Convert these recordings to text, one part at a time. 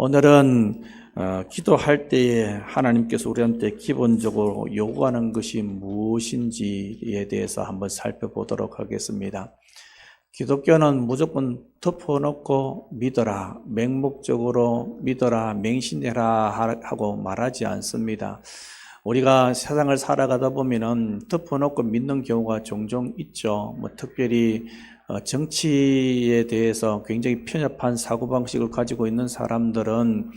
오늘은 기도할 때에 하나님께서 우리한테 기본적으로 요구하는 것이 무엇인지에 대해서 한번 살펴보도록 하겠습니다. 기독교는 무조건 덮어놓고 믿어라, 맹목적으로 믿어라, 맹신해라 하고 말하지 않습니다. 우리가 세상을 살아가다 보면은 덮어놓고 믿는 경우가 종종 있죠. 특별히 정치에 대해서 굉장히 편협한 사고방식을 가지고 있는 사람들은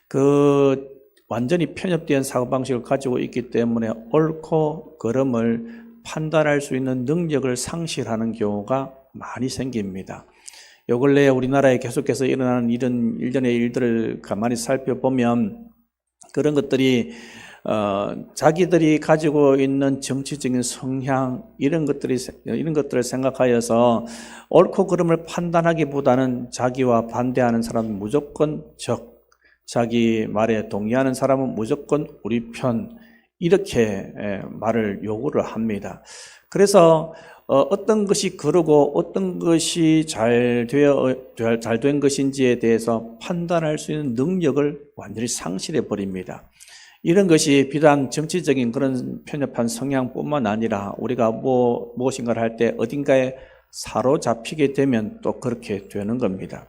그 완전히 편협된 사고방식을 가지고 있기 때문에 옳고 그름을 판단할 수 있는 능력을 상실하는 경우가 많이 생깁니다. 요 근래 우리나라에 계속해서 일어나는 이런 일련의 일들을 가만히 살펴보면 그런 것들이 자기들이 가지고 있는 정치적인 성향 이런 것들을 생각하여서 옳고 그름을 판단하기보다는 자기와 반대하는 사람은 무조건 자기 말에 동의하는 사람은 무조건 우리 편 이렇게 말을 요구를 합니다. 그래서 어떤 것이 그러고 어떤 것이 잘 된 것인지에 대해서 판단할 수 있는 능력을 완전히 상실해 버립니다. 이런 것이 비단 정치적인 그런 편협한 성향뿐만 아니라 우리가 무엇인가를 할 때 어딘가에 사로잡히게 되면 또 그렇게 되는 겁니다.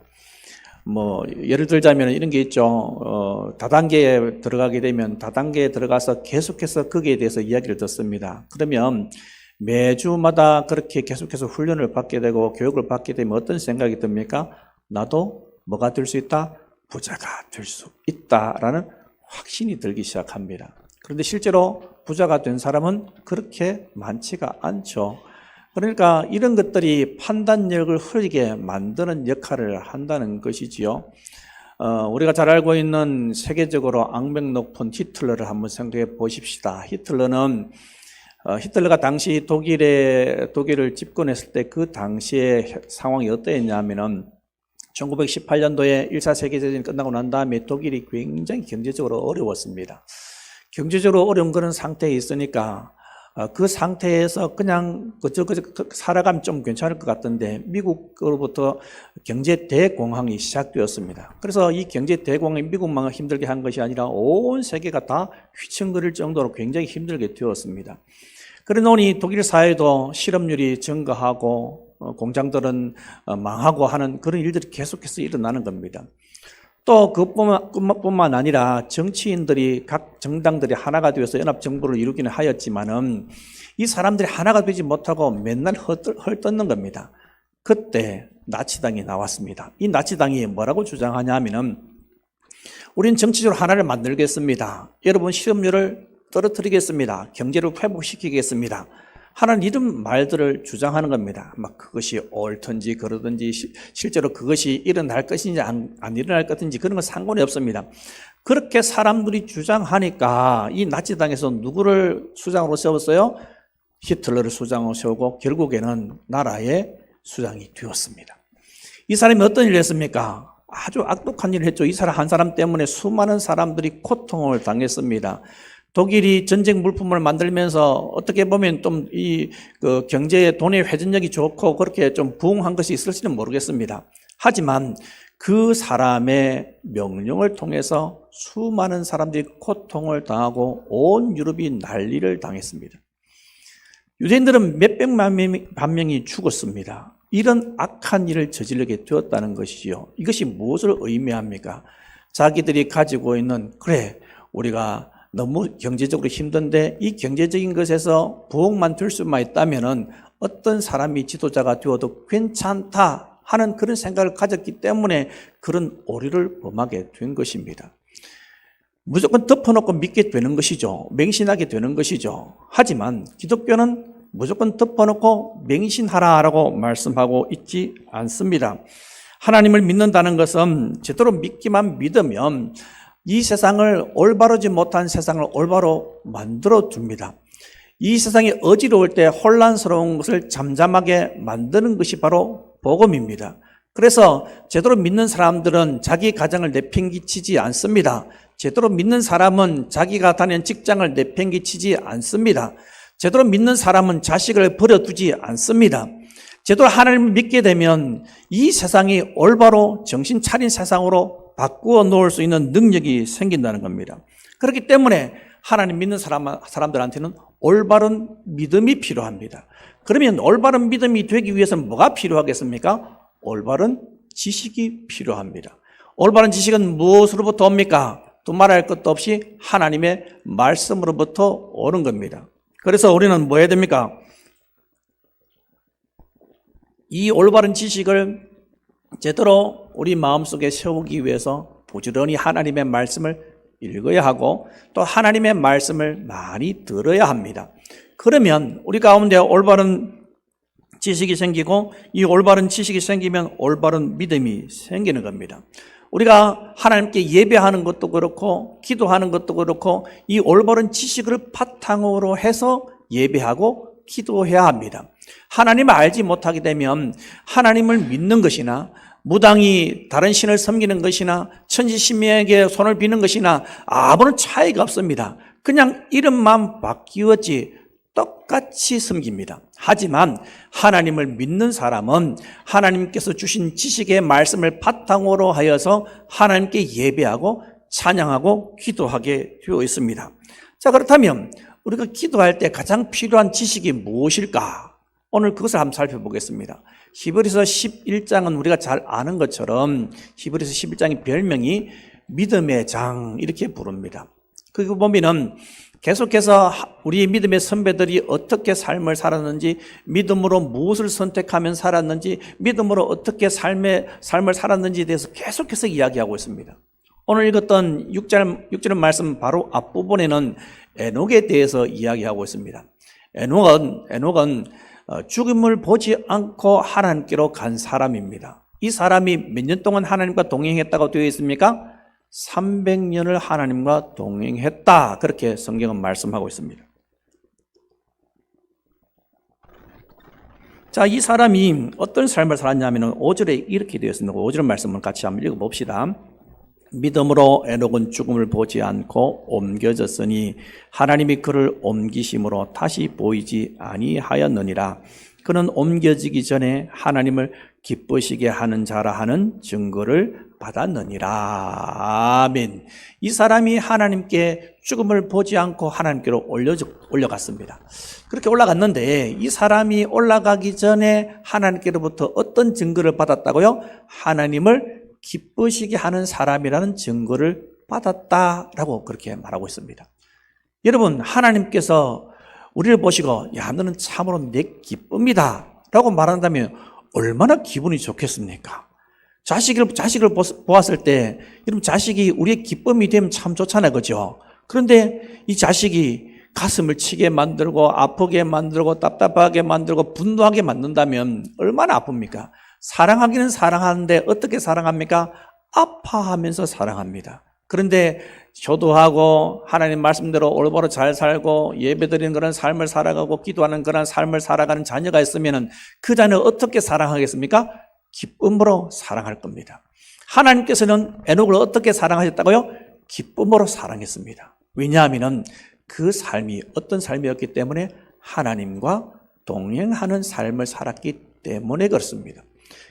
예를 들자면 이런 게 있죠. 다단계에 들어가게 되면 다단계에 들어가서 계속해서 거기에 대해서 이야기를 듣습니다. 그러면 매주마다 그렇게 계속해서 훈련을 받게 되고 교육을 받게 되면 어떤 생각이 듭니까? 나도 뭐가 될 수 있다? 부자가 될 수 있다라는 확신이 들기 시작합니다. 그런데 실제로 부자가 된 사람은 그렇게 많지가 않죠. 그러니까 이런 것들이 판단력을 흐리게 만드는 역할을 한다는 것이지요. 우리가 잘 알고 있는 세계적으로 악명 높은 히틀러를 한번 생각해 보십시다. 히틀러가 당시 독일을 집권했을 때 그 당시의 상황이 어떠했냐면은 1918년도에 1차 세계대전이 끝나고 난 다음에 독일이 굉장히 경제적으로 어려웠습니다. 경제적으로 어려운 그런 상태에 있으니까 그 상태에서 그냥 그저 살아가면 좀 괜찮을 것 같던데 미국으로부터 경제 대공황이 시작되었습니다. 그래서 이 경제 대공황이 미국만 힘들게 한 것이 아니라 온 세계가 다 휘청거릴 정도로 굉장히 힘들게 되었습니다. 그러노니 독일 사회도 실업률이 증가하고 공장들은 망하고 하는 그런 일들이 계속해서 일어나는 겁니다. 또 그뿐만 아니라 정치인들이 각 정당들이 하나가 되어서 연합정부를 이루기는 하였지만은 이 사람들이 하나가 되지 못하고 맨날 헐뜯는 겁니다. 그때 나치당이 나왔습니다. 이 나치당이 뭐라고 주장하냐면은 우린 정치적으로 하나를 만들겠습니다. 여러분 실업률을 떨어뜨리겠습니다. 경제를 회복시키겠습니다. 하는 이런 말들을 주장하는 겁니다. 그것이 옳든지 그러든지 실제로 그것이 일어날 것인지 안 일어날 것인지 그런 건 상관이 없습니다. 그렇게 사람들이 주장하니까 이 나치당에서 누구를 수장으로 세웠어요? 히틀러를 수장으로 세우고 결국에는 나라의 수장이 되었습니다. 이 사람이 어떤 일을 했습니까? 아주 악독한 일을 했죠. 이 사람 한 사람 때문에 수많은 사람들이 고통을 당했습니다. 독일이 전쟁 물품을 만들면서 어떻게 보면 좀 경제의 돈의 회전력이 좋고 그렇게 좀 부흥한 것이 있을지는 모르겠습니다. 하지만 그 사람의 명령을 통해서 수많은 사람들이 고통을 당하고 온 유럽이 난리를 당했습니다. 유대인들은 몇백만 명이 죽었습니다. 이런 악한 일을 저지르게 되었다는 것이지요. 이것이 무엇을 의미합니까? 자기들이 가지고 있는 우리가 너무 경제적으로 힘든데 이 경제적인 것에서 부흥만 될 수만 있다면은 어떤 사람이 지도자가 되어도 괜찮다 하는 그런 생각을 가졌기 때문에 그런 오류를 범하게 된 것입니다. 무조건 덮어놓고 믿게 되는 것이죠. 맹신하게 되는 것이죠. 하지만 기독교는 무조건 덮어놓고 맹신하라라고 말씀하고 있지 않습니다. 하나님을 믿는다는 것은 제대로 믿기만 믿으면 이 세상을 올바르지 못한 세상을 올바로 만들어 줍니다. 이 세상이 어지러울 때 혼란스러운 것을 잠잠하게 만드는 것이 바로 복음입니다. 그래서 제대로 믿는 사람들은 자기 가정을 내팽개치지 않습니다. 제대로 믿는 사람은 자기가 다니는 직장을 내팽개치지 않습니다. 제대로 믿는 사람은 자식을 버려두지 않습니다. 제대로 하나님을 믿게 되면 이 세상이 올바로 정신 차린 세상으로 바꾸어 놓을 수 있는 능력이 생긴다는 겁니다. 그렇기 때문에 하나님 믿는 사람들한테는 올바른 믿음이 필요합니다. 그러면 올바른 믿음이 되기 위해서는 뭐가 필요하겠습니까? 올바른 지식이 필요합니다. 올바른 지식은 무엇으로부터 옵니까? 두말할 것도 없이 하나님의 말씀으로부터 오는 겁니다. 그래서 우리는 뭐 해야 됩니까? 이 올바른 지식을 제대로 우리 마음속에 세우기 위해서 부지런히 하나님의 말씀을 읽어야 하고 또 하나님의 말씀을 많이 들어야 합니다. 그러면 우리 가운데 올바른 지식이 생기고 이 올바른 지식이 생기면 올바른 믿음이 생기는 겁니다. 우리가 하나님께 예배하는 것도 그렇고 기도하는 것도 그렇고 이 올바른 지식을 바탕으로 해서 예배하고 기도해야 합니다. 하나님을 알지 못하게 되면 하나님을 믿는 것이나 무당이 다른 신을 섬기는 것이나 천지신명에게 손을 비는 것이나 아무런 차이가 없습니다. 그냥 이름만 바뀌었지 똑같이 섬깁니다. 하지만 하나님을 믿는 사람은 하나님께서 주신 지식의 말씀을 바탕으로 하여서 하나님께 예배하고 찬양하고 기도하게 되어 있습니다. 자, 그렇다면 우리가 기도할 때 가장 필요한 지식이 무엇일까? 오늘 그것을 한번 살펴보겠습니다. 히브리서 11장은 우리가 잘 아는 것처럼 히브리서 11장의 별명이 믿음의 장 이렇게 부릅니다. 그거 보면은 계속해서 우리 믿음의 선배들이 어떻게 삶을 살았는지, 믿음으로 무엇을 선택하면 살았는지, 믿음으로 어떻게 삶을 살았는지에 대해서 계속해서 이야기하고 있습니다. 오늘 읽었던 6절 말씀 바로 앞부분에는 에녹에 대해서 이야기하고 있습니다. 에녹은 죽음을 보지 않고 하나님께로 간 사람입니다. 이 사람이 몇 년 동안 하나님과 동행했다고 되어 있습니까? 300년을 하나님과 동행했다. 그렇게 성경은 말씀하고 있습니다. 자, 이 사람이 어떤 삶을 살았냐면 5절에 이렇게 되어 있습니다. 5절 말씀을 같이 한번 읽어봅시다. 믿음으로 에녹은 죽음을 보지 않고 옮겨졌으니 하나님이 그를 옮기심으로 다시 보이지 아니하였느니라. 그는 옮겨지기 전에 하나님을 기쁘시게 하는 자라 하는 증거를 받았느니라. 아멘. 이 사람이 하나님께 죽음을 보지 않고 하나님께로 올라갔습니다. 그렇게 올라갔는데 이 사람이 올라가기 전에 하나님께로부터 어떤 증거를 받았다고요? 하나님을 기쁘시게 하는 사람이라는 증거를 받았다라고 그렇게 말하고 있습니다. 여러분, 하나님께서 우리를 보시고 야, 너는 참으로 내 기쁨이다 라고 말한다면 얼마나 기분이 좋겠습니까? 자식을 보았을 때 여러분, 자식이 우리의 기쁨이 되면 참 좋잖아요, 그죠? 그런데 이 자식이 가슴을 치게 만들고 아프게 만들고 답답하게 만들고 분노하게 만든다면 얼마나 아픕니까? 사랑하기는 사랑하는데 어떻게 사랑합니까? 아파하면서 사랑합니다. 그런데 효도하고 하나님 말씀대로 올바로 잘 살고 예배드리는 그런 삶을 살아가고 기도하는 그런 삶을 살아가는 자녀가 있으면 그 자녀를 어떻게 사랑하겠습니까? 기쁨으로 사랑할 겁니다. 하나님께서는 에녹을 어떻게 사랑하셨다고요? 기쁨으로 사랑했습니다. 왜냐하면 그 삶이 어떤 삶이었기 때문에 하나님과 동행하는 삶을 살았기 때문에 그렇습니다.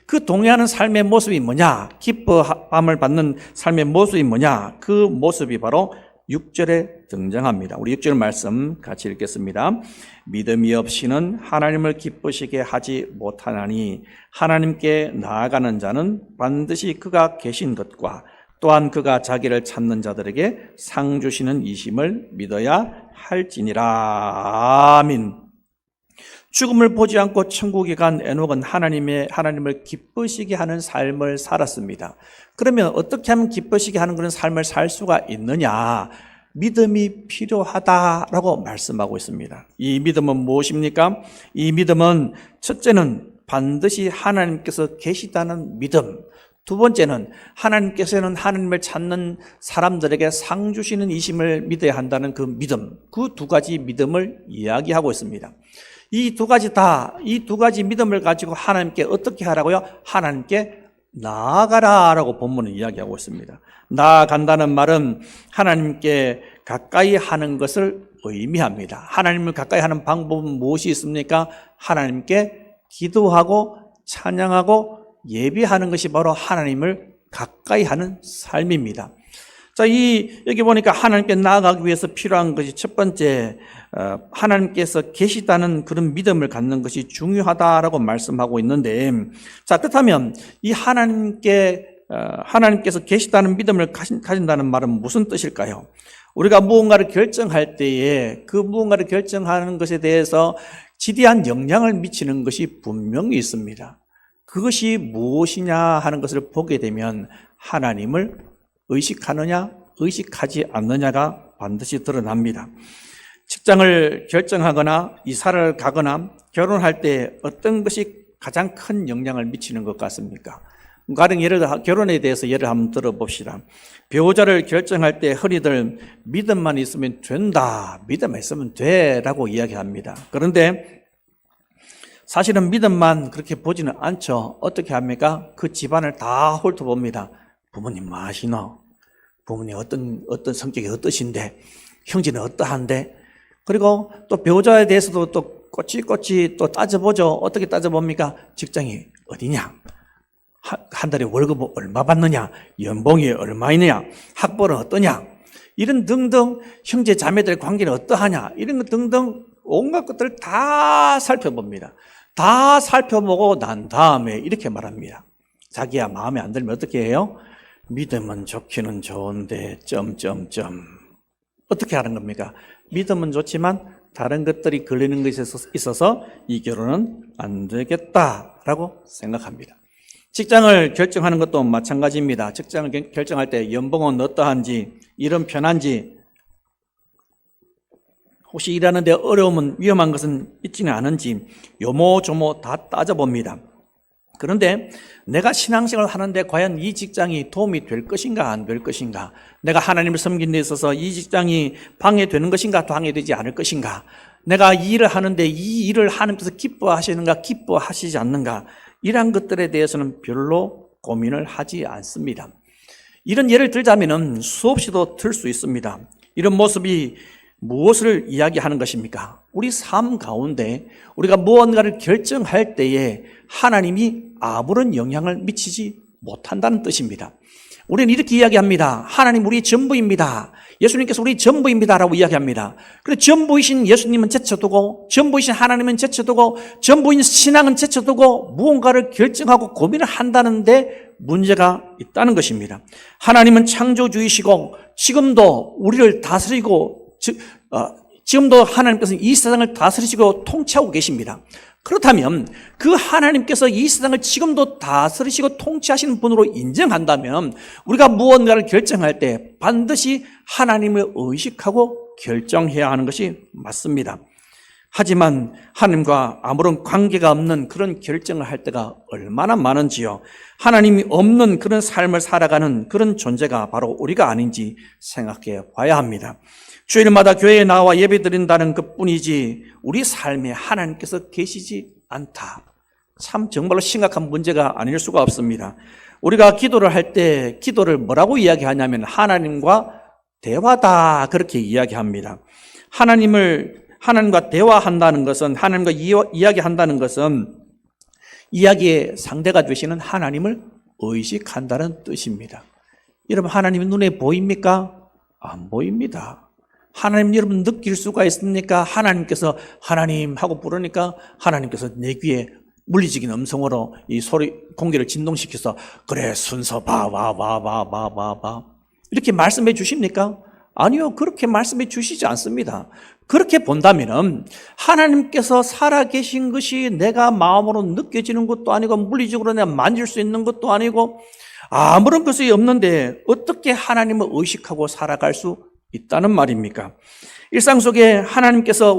그 동행하는 삶의 모습이 뭐냐? 기뻐함을 받는 삶의 모습이 뭐냐? 그 모습이 바로 6절에 등장합니다. 우리 6절 말씀 같이 읽겠습니다. 믿음이 없이는 하나님을 기쁘시게 하지 못하나니 하나님께 나아가는 자는 반드시 그가 계신 것과 또한 그가 자기를 찾는 자들에게 상 주시는 이심을 믿어야 할지니라. 아멘. 죽음을 보지 않고 천국에 간 에녹은 하나님을 기쁘시게 하는 삶을 살았습니다. 그러면 어떻게 하면 기쁘시게 하는 그런 삶을 살 수가 있느냐? 믿음이 필요하다라고 말씀하고 있습니다. 이 믿음은 무엇입니까? 이 믿음은 첫째는 반드시 하나님께서 계시다는 믿음, 두 번째는 하나님께서는 하나님을 찾는 사람들에게 상 주시는 이심을 믿어야 한다는 그 믿음, 그 두 가지 믿음을 이야기하고 있습니다. 이 두 가지 믿음을 가지고 하나님께 어떻게 하라고요? 하나님께 나아가라라고 본문은 이야기하고 있습니다. 나아간다는 말은 하나님께 가까이 하는 것을 의미합니다. 하나님을 가까이 하는 방법은 무엇이 있습니까? 하나님께 기도하고 찬양하고 예배하는 것이 바로 하나님을 가까이 하는 삶입니다. 자, 여기 보니까 하나님께 나아가기 위해서 필요한 것이 첫 번째, 하나님께서 계시다는 그런 믿음을 갖는 것이 중요하다라고 말씀하고 있는데, 자, 그렇다면 이 하나님께서 계시다는 믿음을 가진다는 말은 무슨 뜻일까요? 우리가 무언가를 결정할 때에 그 무언가를 결정하는 것에 대해서 지대한 영향을 미치는 것이 분명히 있습니다. 그것이 무엇이냐 하는 것을 보게 되면 하나님을 의식하느냐, 의식하지 않느냐가 반드시 드러납니다. 직장을 결정하거나 이사를 가거나 결혼할 때 어떤 것이 가장 큰 영향을 미치는 것 같습니까? 가령 결혼에 대해서 예를 한번 들어봅시다. 배우자를 결정할 때 흔히들 믿음만 있으면 된다, 믿음만 있으면 돼라고 이야기합니다. 그런데 사실은 믿음만 그렇게 보지는 않죠. 어떻게 합니까? 그 집안을 다 훑어봅니다. 부모님 뭐 하시노? 부모님 어떤 성격이 어떠신데? 형제는 어떠한데? 그리고 또 배우자에 대해서도 또 꼬치꼬치 또 따져보죠. 어떻게 따져봅니까? 직장이 어디냐? 한 달에 월급 얼마 받느냐? 연봉이 얼마이냐? 학벌은 어떠냐? 이런 등등 형제 자매들의 관계는 어떠하냐? 이런 것 등등 온갖 것들을 다 살펴봅니다. 다 살펴보고 난 다음에 이렇게 말합니다. 자기야 마음에 안 들면 어떻게 해요? 믿음은 좋기는 좋은데 어떻게 하는 겁니까? 믿음은 좋지만 다른 것들이 걸리는 것에 있어서 이 결혼은 안 되겠다라고 생각합니다. 직장을 결정하는 것도 마찬가지입니다. 직장을 결정할 때 연봉은 어떠한지, 일은 편한지, 혹시 일하는데 어려움은 위험한 것은 있지는 않은지 요모조모 다 따져봅니다. 그런데 내가 신앙생활을 하는데 과연 이 직장이 도움이 될 것인가 안 될 것인가, 내가 하나님을 섬기는 데 있어서 이 직장이 방해되는 것인가 방해되지 않을 것인가, 내가 이 일을 하는데 이 일을 하나님께서 기뻐하시는가 기뻐하시지 않는가, 이러한 것들에 대해서는 별로 고민을 하지 않습니다. 이런 예를 들자면 수없이도 들 수 있습니다. 이런 모습이 무엇을 이야기하는 것입니까? 우리 삶 가운데 우리가 무언가를 결정할 때에 하나님이 아무런 영향을 미치지 못한다는 뜻입니다. 우리는 이렇게 이야기합니다. 하나님 우리 전부입니다. 예수님께서 우리 전부입니다라고 이야기합니다. 그런데 전부이신 예수님은 제쳐두고, 전부이신 하나님은 제쳐두고, 전부인 신앙은 제쳐두고 무언가를 결정하고 고민을 한다는데 문제가 있다는 것입니다. 하나님은 창조주이시고 지금도 우리를 다스리고 지금도 하나님께서 이 세상을 다스리시고 통치하고 계십니다. 그렇다면 그 하나님께서 이 세상을 지금도 다스리시고 통치하시는 분으로 인정한다면 우리가 무언가를 결정할 때 반드시 하나님을 의식하고 결정해야 하는 것이 맞습니다. 하지만 하나님과 아무런 관계가 없는 그런 결정을 할 때가 얼마나 많은지요. 하나님이 없는 그런 삶을 살아가는 그런 존재가 바로 우리가 아닌지 생각해 봐야 합니다. 주일마다 교회에 나와 예배드린다는 것뿐이지 우리 삶에 하나님께서 계시지 않다. 참 정말로 심각한 문제가 아닐 수가 없습니다. 우리가 기도를 할 때 기도를 뭐라고 이야기하냐면 하나님과 대화다 그렇게 이야기합니다. 하나님과 대화한다는 것은, 하나님과 이야기한다는 것은 이야기의 상대가 되시는 하나님을 의식한다는 뜻입니다. 여러분 하나님이 눈에 보입니까? 안 보입니다. 하나님 여러분 느낄 수가 있습니까? 하나님께서 하나님 하고 부르니까 하나님께서 내 귀에 물리적인 음성으로 이 소리 공기를 진동시켜서 그래 순서 봐 이렇게 말씀해 주십니까? 아니요, 그렇게 말씀해 주시지 않습니다. 그렇게 본다면은 하나님께서 살아계신 것이 내가 마음으로 느껴지는 것도 아니고 물리적으로 내가 만질 수 있는 것도 아니고 아무런 것이 없는데 어떻게 하나님을 의식하고 살아갈 수 있다는 말입니까? 일상 속에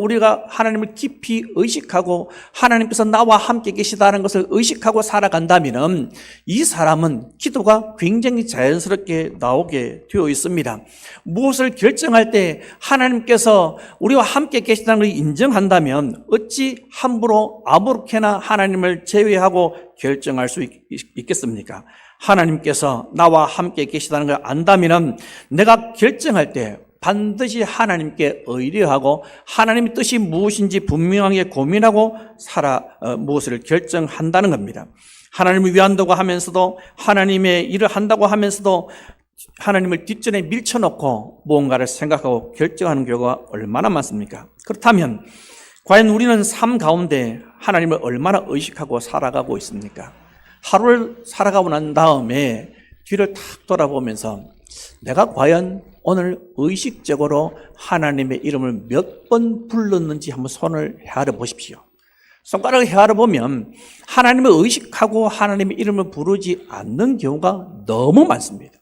우리가 하나님을 깊이 의식하고 하나님께서 나와 함께 계시다는 것을 의식하고 살아간다면 이 사람은 기도가 굉장히 자연스럽게 나오게 되어 있습니다. 무엇을 결정할 때 하나님께서 우리와 함께 계시다는 걸 인정한다면 어찌 함부로 아무렇게나 하나님을 제외하고 결정할 수 있겠습니까? 하나님께서 나와 함께 계시다는 걸 안다면 내가 결정할 때 반드시 하나님께 의뢰하고 하나님의 뜻이 무엇인지 분명하게 고민하고 무엇을 결정한다는 겁니다. 하나님을 위한다고 하면서도 하나님의 일을 한다고 하면서도 하나님을 뒷전에 밀쳐놓고 무언가를 생각하고 결정하는 경우가 얼마나 많습니까? 그렇다면 과연 우리는 삶 가운데 하나님을 얼마나 의식하고 살아가고 있습니까? 하루를 살아가고 난 다음에 뒤를 탁 돌아보면서 내가 과연 오늘 의식적으로 하나님의 이름을 몇 번 불렀는지 한번 손을 헤아려 보십시오. 손가락을 헤아려 보면 하나님을 의식하고 하나님의 이름을 부르지 않는 경우가 너무 많습니다.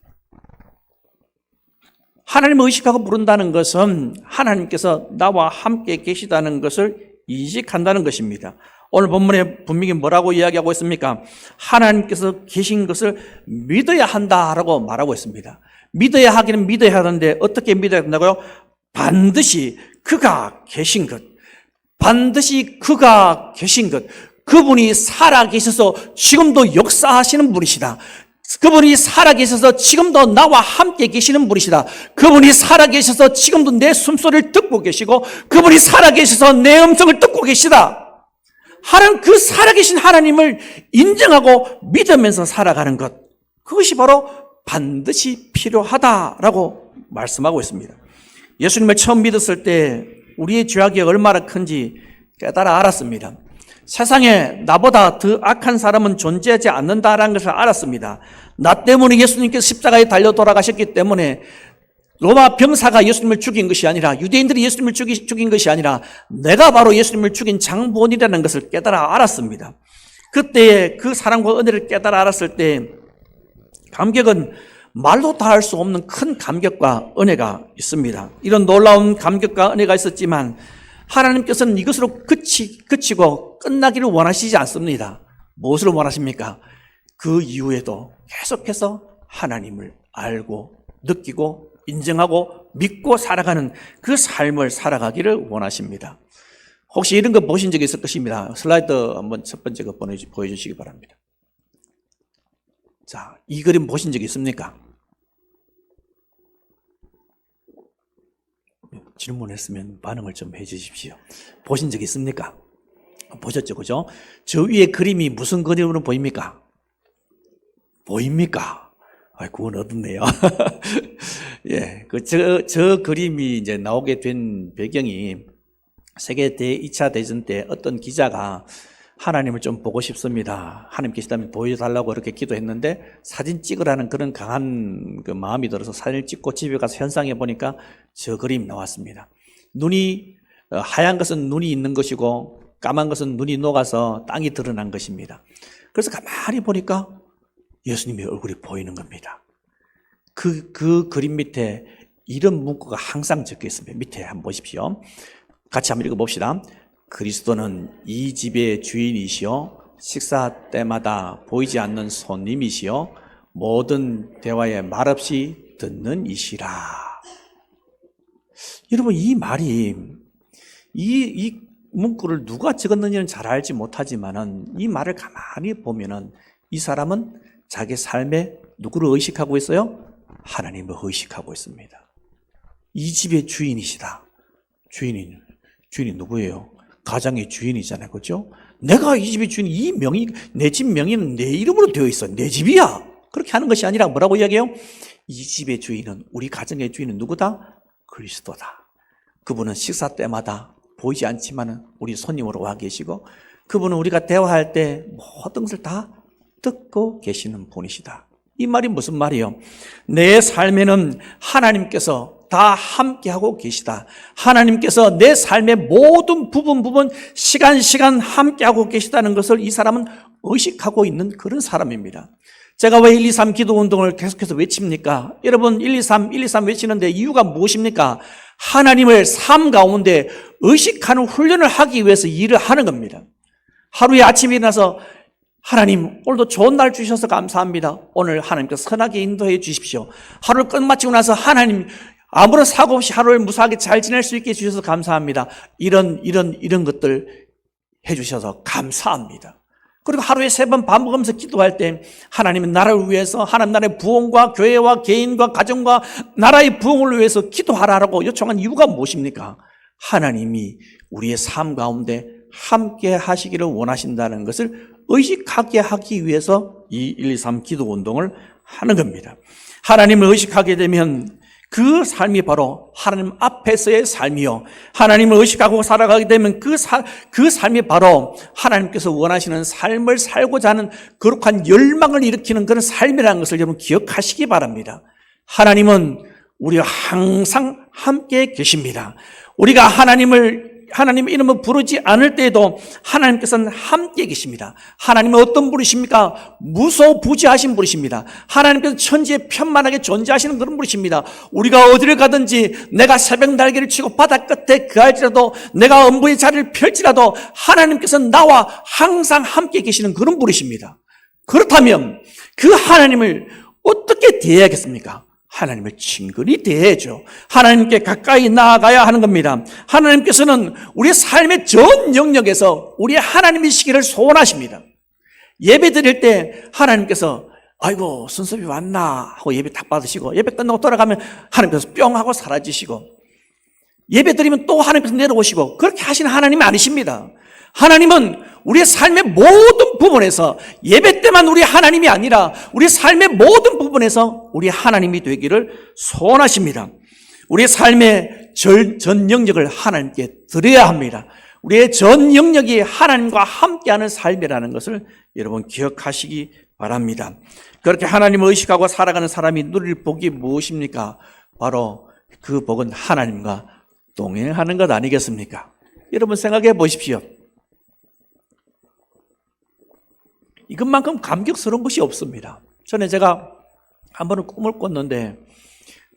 하나님을 의식하고 부른다는 것은 하나님께서 나와 함께 계시다는 것을 인식한다는 것입니다. 오늘 본문에 분명히 뭐라고 이야기하고 있습니까? 하나님께서 계신 것을 믿어야 한다라고 말하고 있습니다. 믿어야 하기는 믿어야 하는데 어떻게 믿어야 된다고요? 반드시 그가 계신 것, 반드시 그가 계신 것, 그분이 살아계셔서 지금도 역사하시는 분이시다. 그분이 살아계셔서 지금도 나와 함께 계시는 분이시다. 그분이 살아계셔서 지금도 내 숨소리를 듣고 계시고 그분이 살아계셔서 내 음성을 듣고 계시다. 하나님, 그 살아계신 하나님을 인정하고 믿으면서 살아가는 것, 그것이 바로 반드시 필요하다라고 말씀하고 있습니다. 예수님을 처음 믿었을 때 우리의 죄악이 얼마나 큰지 깨달아 알았습니다. 세상에 나보다 더 악한 사람은 존재하지 않는다라는 것을 알았습니다. 나 때문에 예수님께서 십자가에 달려 돌아가셨기 때문에 로마 병사가 예수님을 죽인 것이 아니라, 유대인들이 예수님을 죽인 것이 아니라 내가 바로 예수님을 죽인 장본이라는 것을 깨달아 알았습니다. 그때 그 사랑과 은혜를 깨달아 알았을 때 감격은 말로 다 할 수 없는 큰 감격과 은혜가 있습니다. 이런 놀라운 감격과 은혜가 있었지만 하나님께서는 이것으로 그치고 끝나기를 원하시지 않습니다. 무엇을 원하십니까? 그 이후에도 계속해서 하나님을 알고 느끼고 인정하고 믿고 살아가는 그 삶을 살아가기를 원하십니다. 혹시 이런 거 보신 적이 있을 것입니다. 슬라이드 한번 첫 번째 거 보여주시기 바랍니다. 자, 이 그림 보신 적이 있습니까? 질문했으면 반응을 좀 해주십시오. 보신 적이 있습니까? 보셨죠, 그죠? 저 위에 그림이 무슨 그림으로 보입니까? 보입니까? 그건 어둡네요. 예, 저 그림이 이제 나오게 된 배경이 세계 2차 대전 때 어떤 기자가 하나님을 좀 보고 싶습니다. 하나님 계시다면 보여달라고 이렇게 기도했는데 사진 찍으라는 그런 강한 그 마음이 들어서 사진을 찍고 집에 가서 현상해 보니까 저 그림이 나왔습니다. 눈이 하얀 것은 눈이 있는 것이고 까만 것은 눈이 녹아서 땅이 드러난 것입니다. 그래서 가만히 보니까 예수님의 얼굴이 보이는 겁니다. 그 그림 밑에 이런 문구가 항상 적혀 있습니다. 밑에 한번 보십시오. 같이 한번 읽어봅시다. 그리스도는 이 집의 주인이시요 식사 때마다 보이지 않는 손님이시요 모든 대화에 말없이 듣는 이시라. 여러분, 이 말이 이 문구를 누가 적었는지는 잘 알지 못하지만은 이 말을 가만히 보면은 이 사람은 자기 삶에 누구를 의식하고 있어요? 하나님을 의식하고 있습니다. 이 집의 주인이시다. 주인이 누구예요? 가장의 주인이잖아요. 그렇죠? 내가 이 집의 주인, 이 명의, 내 집 명의는 내 이름으로 되어 있어. 내 집이야. 그렇게 하는 것이 아니라 뭐라고 이야기해요? 이 집의 주인은, 우리 가정의 주인은 누구다? 그리스도다. 그분은 식사 때마다 보이지 않지만 우리 손님으로 와 계시고 그분은 우리가 대화할 때 모든 것을 다 듣고 계시는 분이시다. 이 말이 무슨 말이에요? 내 삶에는 하나님께서 다 함께하고 계시다. 하나님께서 내 삶의 모든 부분 시간 함께하고 계시다는 것을 이 사람은 의식하고 있는 그런 사람입니다. 제가 왜 123 기도 운동을 계속해서 외칩니까? 여러분 123 외치는데 이유가 무엇입니까? 하나님을 삶 가운데 의식하는 훈련을 하기 위해서 일을 하는 겁니다. 하루에 아침에 일어나서 하나님, 오늘도 좋은 날 주셔서 감사합니다. 오늘 하나님께서 선하게 인도해 주십시오. 하루를 끝마치고 나서 하나님, 아무런 사고 없이 하루를 무사하게 잘 지낼 수 있게 해주셔서 감사합니다. 이런 것들 해주셔서 감사합니다. 그리고 하루에 3번 반복하면서 기도할 때 하나님은 나라를 위해서, 하나님 나라의 부흥과 교회와 개인과 가정과 나라의 부흥을 위해서 기도하라고 요청한 이유가 무엇입니까? 하나님이 우리의 삶 가운데 함께 하시기를 원하신다는 것을 의식하게 하기 위해서 이 123 기도 운동을 하는 겁니다. 하나님을 의식하게 되면 그 삶이 바로 하나님 앞에서의 삶이요, 하나님을 의식하고 살아가게 되면 그 삶이 바로 하나님께서 원하시는 삶을 살고자 하는 거룩한 열망을 일으키는 그런 삶이라는 것을 여러분 기억하시기 바랍니다. 하나님은 우리와 항상 함께 계십니다. 우리가 하나님 이름을 부르지 않을 때에도 하나님께서는 함께 계십니다. 하나님은 어떤 분이십니까? 무소부지하신 분이십니다. 하나님께서 천지에 편만하게 존재하시는 그런 분이십니다. 우리가 어디를 가든지, 내가 새벽 날개를 치고 바다 끝에 그할지라도, 내가 엄부의 자리를 펼지라도 하나님께서는 나와 항상 함께 계시는 그런 분이십니다. 그렇다면 그 하나님을 어떻게 대해야겠습니까? 하나님을 친근히 대해야죠. 하나님께 가까이 나아가야 하는 겁니다. 하나님께서는 우리의 삶의 전 영역에서 우리의 하나님이시기를 소원하십니다. 예배 드릴 때 하나님께서 아이고 순섭이 왔나 하고 예배 딱 받으시고, 예배 끝나고 돌아가면 하나님께서 뿅 하고 사라지시고, 예배 드리면 또 하나님께서 내려오시고, 그렇게 하시는 하나님이 아니십니다. 하나님은 우리의 삶의 모든 부분에서, 예배 때만 우리 하나님이 아니라 우리 삶의 모든 부분에서 우리 하나님이 되기를 소원하십니다. 우리의 삶의 전 영역을 하나님께 드려야 합니다. 우리의 전 영역이 하나님과 함께하는 삶이라는 것을 여러분 기억하시기 바랍니다. 그렇게 하나님을 의식하고 살아가는 사람이 누릴 복이 무엇입니까? 바로 그 복은 하나님과 동행하는 것 아니겠습니까? 여러분 생각해 보십시오. 이것만큼 감격스러운 것이 없습니다. 전에 제가 한 번은 꿈을 꿨는데,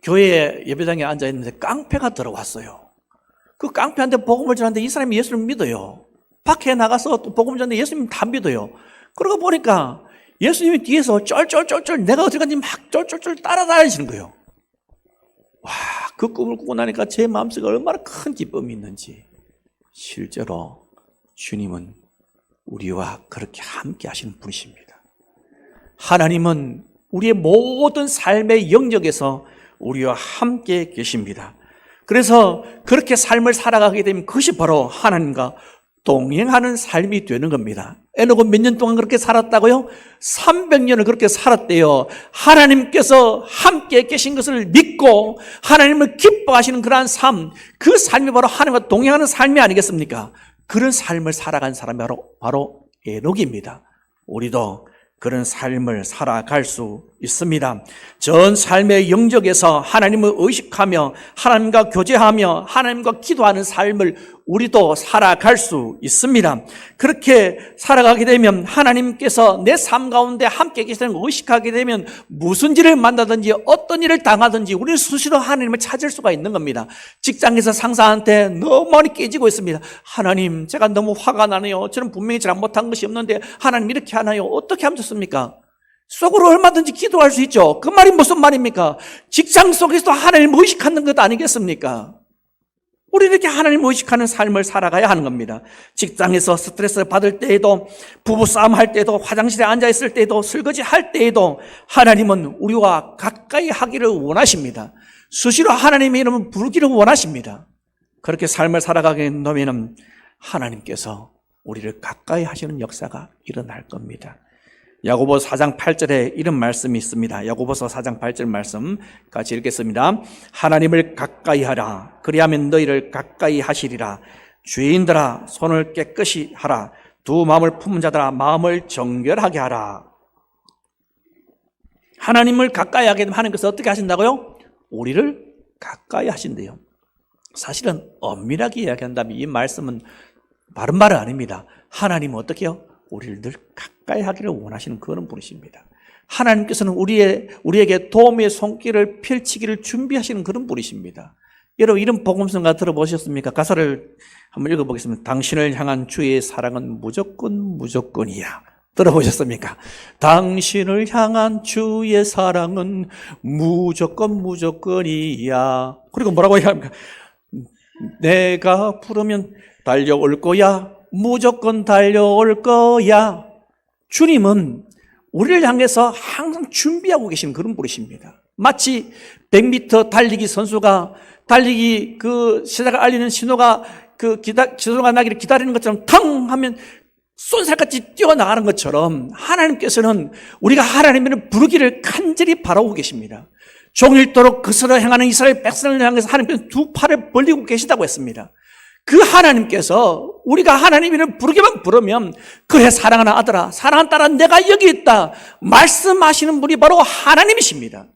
교회 예배당에 앉아있는데 깡패가 들어왔어요. 그 깡패한테 복음을 전하는데 이 사람이 예수를 믿어요. 밖에 나가서 또 복음을 전하는데 예수님 다 믿어요. 그러고 보니까 예수님이 뒤에서 쫄쫄쫄쫄, 내가 어디 간지 막 쫄쫄쫄 따라다니시는 거예요. 와, 그 꿈을 꾸고 나니까 제 마음속에 얼마나 큰 기쁨이 있는지. 실제로 주님은 우리와 그렇게 함께 하시는 분이십니다. 하나님은 우리의 모든 삶의 영역에서 우리와 함께 계십니다. 그래서 그렇게 삶을 살아가게 되면 그것이 바로 하나님과 동행하는 삶이 되는 겁니다. 에녹은 몇 년 동안 그렇게 살았다고요? 300년을 그렇게 살았대요. 하나님께서 함께 계신 것을 믿고 하나님을 기뻐하시는 그러한 삶, 그 삶이 바로 하나님과 동행하는 삶이 아니겠습니까? 그런 삶을 살아간 사람이 바로 에녹입니다. 우리도 그런 삶을 살아갈 수 있습니다. 전 삶의 영역에서 하나님을 의식하며 하나님과 교제하며 하나님과 기도하는 삶을 우리도 살아갈 수 있습니다. 그렇게 살아가게 되면 하나님께서 내 삶 가운데 함께 계시다는 걸 의식하게 되면 무슨 일을 만나든지 어떤 일을 당하든지 우리는 수시로 하나님을 찾을 수가 있는 겁니다. 직장에서 상사한테 너무 많이 깨지고 있습니다. 하나님, 제가 너무 화가 나네요. 저는 분명히 잘못한 것이 없는데 하나님 이렇게 하나요? 어떻게 하면 좋습니까? 속으로 얼마든지 기도할 수 있죠. 그 말이 무슨 말입니까? 직장 속에서도 하나님을 의식하는 것 아니겠습니까? 우리는 이렇게 하나님을 의식하는 삶을 살아가야 하는 겁니다. 직장에서 스트레스를 받을 때에도, 부부싸움 할 때에도, 화장실에 앉아있을 때에도, 설거지 할 때에도 하나님은 우리와 가까이 하기를 원하십니다. 수시로 하나님의 이름을 부르기를 원하십니다. 그렇게 삶을 살아가게 되면 하나님께서 우리를 가까이 하시는 역사가 일어날 겁니다. 야고보서 4장 8절에 이런 말씀이 있습니다. 야고보서 4장 8절 말씀 같이 읽겠습니다. 하나님을 가까이 하라. 그리하면 너희를 가까이 하시리라. 죄인들아 손을 깨끗이 하라. 두 마음을 품은 자들아 마음을 정결하게 하라. 하나님을 가까이 하게 되면 하나님께서 어떻게 하신다고요? 우리를 가까이 하신대요. 사실은 엄밀하게 이야기한다면 이 말씀은 바른 말은 아닙니다. 하나님은 어떻게 해요? 우리를 늘 가까이 하기를 원하시는 그런 분이십니다. 하나님께서는 우리에게 도움의 손길을 펼치기를 준비하시는 그런 분이십니다. 여러분 이런 복음성가 들어보셨습니까? 가사를 한번 읽어보겠습니다. 당신을 향한 주의 사랑은 무조건이야. 들어보셨습니까? 당신을 향한 주의 사랑은 무조건이야. 그리고 뭐라고 얘기합니까? 내가 부르면 달려올 거야. 무조건 달려올 거야. 주님은 우리를 향해서 항상 준비하고 계신 그런 분이십니다. 마치 100m 달리기 선수가 달리기 그 시작을 알리는 신호가 신호가 나기를 기다리는 것처럼 탕 하면 쏜살같이 뛰어나가는 것처럼 하나님께서는 우리가 하나님을 부르기를 간절히 바라고 계십니다. 종일토록 그스러 행하는 이스라엘 백성을 향해서 하나님께서 두 팔을 벌리고 계시다고 했습니다. 그 하나님께서 우리가 하나님을 부르기만 부르면 그래 사랑하는 아들아 사랑하는 딸아 내가 여기 있다 말씀하시는 분이 바로 하나님이십니다.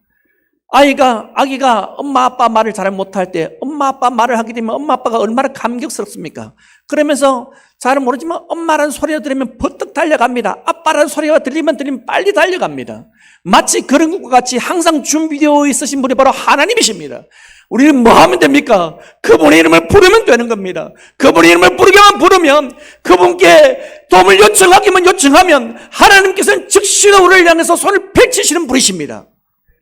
아기가 엄마 아빠 말을 잘 못할 때 엄마 아빠 말을 하게 되면 엄마 아빠가 얼마나 감격스럽습니까? 그러면서 잘은 모르지만 엄마라는 소리가 들리면 버뜩 달려갑니다. 아빠라는 소리가 들리면 빨리 달려갑니다. 마치 그런 것과 같이 항상 준비되어 있으신 분이 바로 하나님이십니다. 우리는 뭐 하면 됩니까? 그분의 이름을 부르면 되는 겁니다. 그분의 이름을 부르기만 부르면 그분께 도움을 요청하면 하나님께서는 즉시로 우리를 향해서 손을 펼치시는 분이십니다.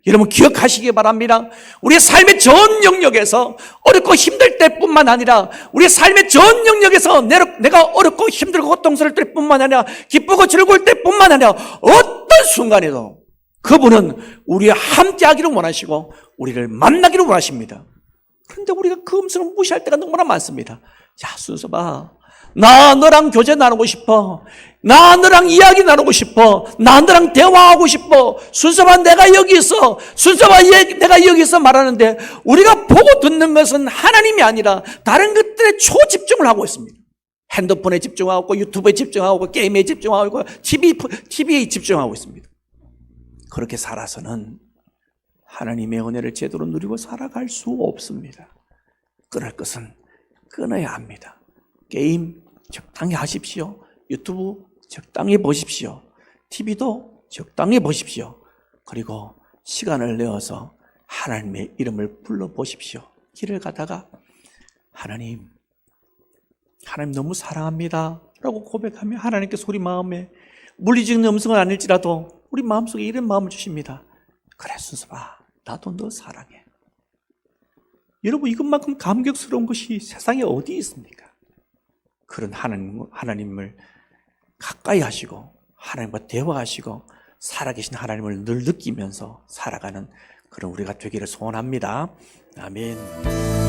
여러분 기억하시기 바랍니다. 우리의 삶의 전 영역에서 어렵고 힘들 때뿐만 아니라 우리의 삶의 전 영역에서 내가 어렵고 힘들고 고통스러울 때뿐만 아니라 기쁘고 즐거울 때뿐만 아니라 어떤 순간에도 그분은 우리와 함께하기를 원하시고 우리를 만나기를 원하십니다. 그런데 우리가 그 음성을 무시할 때가 너무나 많습니다. 야 순서봐, 나 너랑 교제 나누고 싶어. 나 너랑 이야기 나누고 싶어. 나 너랑 대화하고 싶어. 순서봐 내가 여기 있어. 순서봐 내가 여기 있어 말하는데 우리가 보고 듣는 것은 하나님이 아니라 다른 것들에 초집중을 하고 있습니다. 핸드폰에 집중하고 유튜브에 집중하고 게임에 집중하고 TV에 집중하고 있습니다. 그렇게 살아서는 하나님의 은혜를 제대로 누리고 살아갈 수 없습니다. 끊을 것은 끊어야 합니다. 게임 적당히 하십시오. 유튜브 적당히 보십시오. TV도 적당히 보십시오. 그리고 시간을 내어서 하나님의 이름을 불러보십시오. 길을 가다가 하나님 너무 사랑합니다 라고 고백하며 하나님께서 우리 마음에 물리적인 음성은 아닐지라도 우리 마음속에 이런 마음을 주십니다. 그래 순서봐 나도 너 사랑해. 여러분 이것만큼 감격스러운 것이 세상에 어디 있습니까? 그런 하나님을 가까이 하시고 하나님과 대화하시고 살아계신 하나님을 늘 느끼면서 살아가는 그런 우리가 되기를 소원합니다. 아멘.